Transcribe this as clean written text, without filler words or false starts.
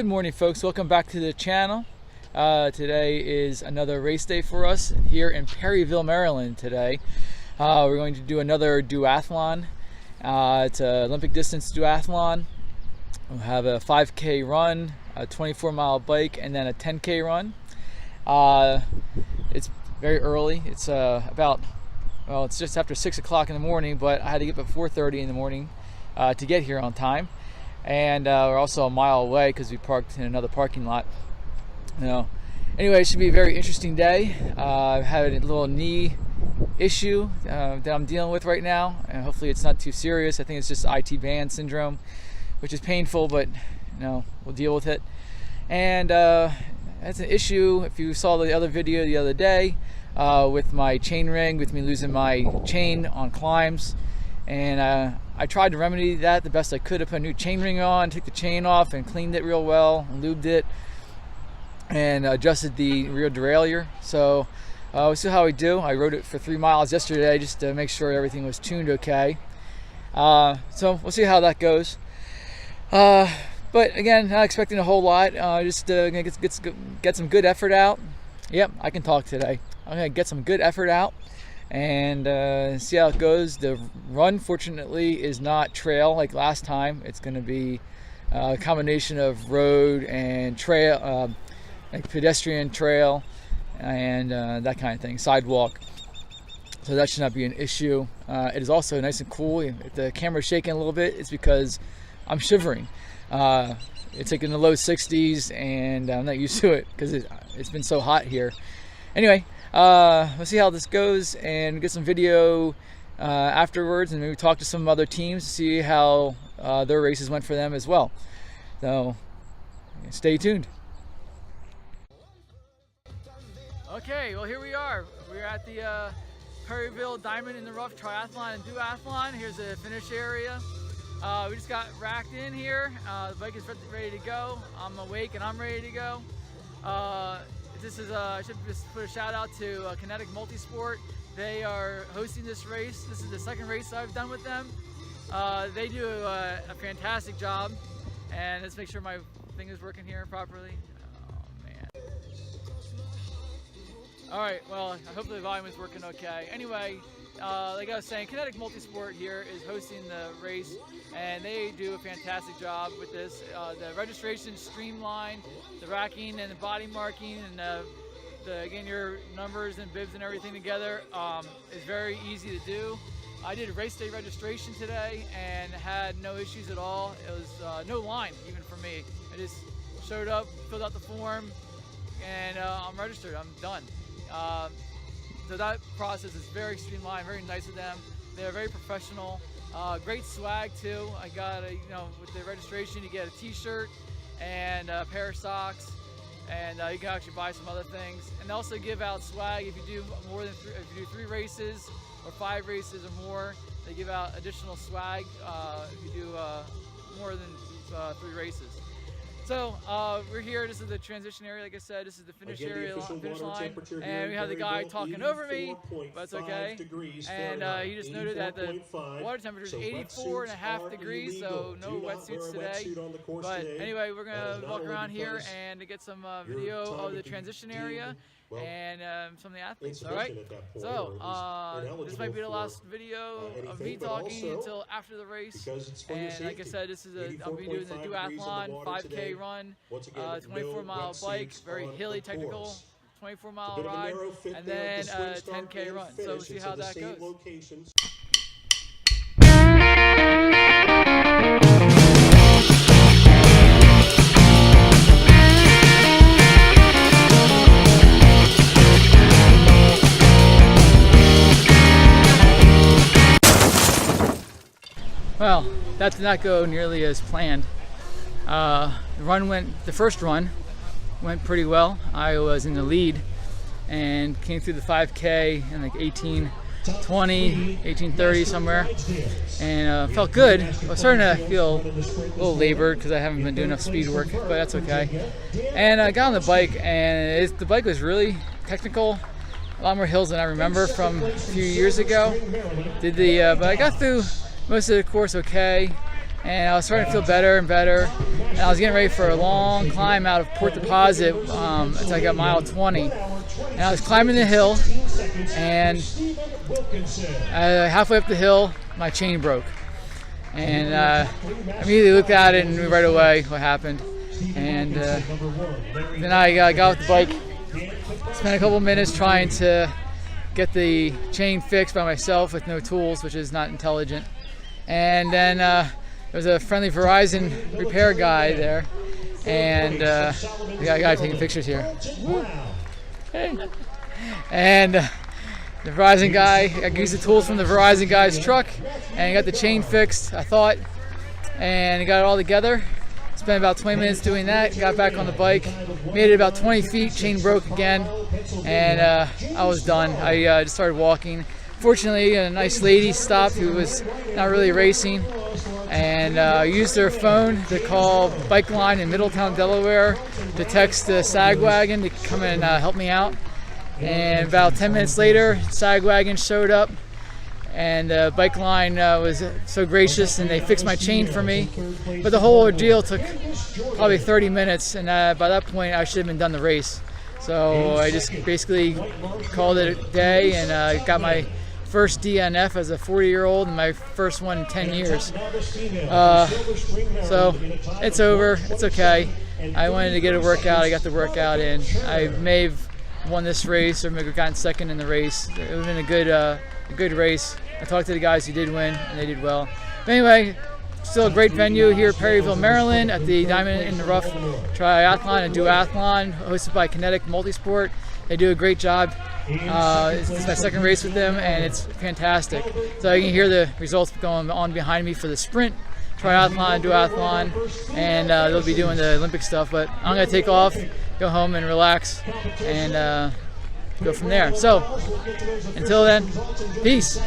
Good morning, folks. Welcome back to the channel. Today is another race day for us here in Perryville, Maryland. Today we're going to do another duathlon. It's an Olympic distance duathlon. We'll have a 5K run, a 24-mile bike, and then a 10K run. It's very early. It's it's just after 6 o'clock in the morning, but I had to get up at 4:30 in the morning to get here on time. And we're also a mile away because we parked in another parking lot. Anyway, it should be a very interesting day. I've had a little knee issue that I'm dealing with right now, and hopefully it's not too serious. I think it's just IT band syndrome, which is painful, but we'll deal with it. And that's an issue. If you saw the other video the other day with my chain ring, with me losing my chain on climbs, and I tried to remedy that the best I could. I put a new chain ring on, took the chain off, and cleaned it real well, and lubed it, and adjusted the rear derailleur. So we'll see how we do. I rode it for 3 miles yesterday just to make sure everything was tuned okay. So we'll see how that goes. But again, not expecting a whole lot. Just gonna get some good effort out. Yep, I can talk today. I'm gonna get some good effort out and see how it goes. The run, fortunately, is not trail like last time. It's going to be a combination of road and trail, like pedestrian trail and that kind of thing, sidewalk. So that should not be an issue. It is also nice and cool. If the camera's shaking a little bit, it's because I'm shivering. It's like in the low 60s, and I'm not used to it because it's been so hot here. Anyway, we'll see how this goes and get some video afterwards, and maybe talk to some other teams to see how their races went for them as well. So stay tuned. Okay, well, here we are. We're at the Perryville Diamond in the Rough Triathlon and Duathlon. Here's the finish area. We just got racked in here. The bike is ready to go. I'm awake and I'm ready to go. I should just put a shout out to Kinetic Multisports. They are hosting this race. This is the second race I've done with them. They do a fantastic job. And let's make sure my thing is working here properly. Oh man. All right, well, I hope the volume is working okay. Anyway, like I was saying, Kinetic Multisport here is hosting the race, and they do a fantastic job with this. The registration streamlined, the racking and the body marking, and getting your numbers and bibs and everything together is very easy to do. I did a race day registration today and had no issues at all. It was no line even for me. I just showed up, filled out the form, and I'm registered. I'm done. So that process is very streamlined, very nice of them. They're very professional. Great swag too. I got with the registration, you get a t-shirt and a pair of socks, and you can actually buy some other things. And they also give out swag if you do more than if you do 3 races or 5 races or more. They give out additional swag if you do more than 3 races. So we're here. This is the transition area. Like I said, this is the finish area, finish line, and we have the guy talking over me, but it's okay. And he just noted that the water temperature is 84.5 degrees, so no wetsuits today. But anyway, we're gonna walk around here and get some video of the transition area and some of the athletes. All right. So this might be the last video of me talking until after the race. And like I said, I'll be doing the duathlon 5K run, 24-mile bike, very hilly, technical 24-mile ride, and then a 10K run. So we'll see how that goes. Well, that did not go nearly as planned. The first run went pretty well. I was in the lead and came through the 5K in like 18:20, 18:30 somewhere, and felt good. I was starting to feel a little labored because I haven't been doing enough speed work, but that's okay. And I got on the bike, and the bike was really technical. A lot more hills than I remember from a few years ago. But I got through most of the course okay. and I was starting to feel better and better. And I was getting ready for a long climb out of Port Deposit until I got mile 20. And I was climbing the hill, and halfway up the hill, my chain broke. And I immediately looked at it and knew right away what happened. And then I got off the bike, spent a couple minutes trying to get the chain fixed by myself with no tools, which is not intelligent. And then there was a friendly Verizon repair guy there, and the guy taking pictures here. Hey. And the Verizon guy, I used the tools from the Verizon guy's truck, and he got the chain fixed, I thought, and he got it all together. Spent about 20 minutes doing that, got back on the bike, made it about 20 feet, chain broke again, and I was done. I just started walking. Fortunately, a nice lady stopped who was not really racing, and used her phone to call Bike Line in Middletown, Delaware, to text the Sag Wagon to come and help me out. And about 10 minutes later, Sag Wagon showed up, and Bike Line was so gracious, and they fixed my chain for me. But the whole ordeal took probably 30 minutes, and by that point I should have been done the race. So I just basically called it a day, and got my first DNF as a 40-year-old, and my first one in 10 years. So it's over, it's okay. I wanted to get a workout, I got the workout in. I may have won this race, or maybe gotten second in the race. It would have been a good race. I talked to the guys who did win, and they did well. But anyway, still a great venue here at Perryville, Maryland, at the Diamond in the Rough Triathlon and Duathlon, hosted by Kinetic Multisports. They do a great job. It's my second race with them, and it's fantastic. So you can hear the results going on behind me for the sprint, triathlon, duathlon, and they'll be doing the Olympic stuff. But I'm going to take off, go home and relax, and go from there. So until then, peace.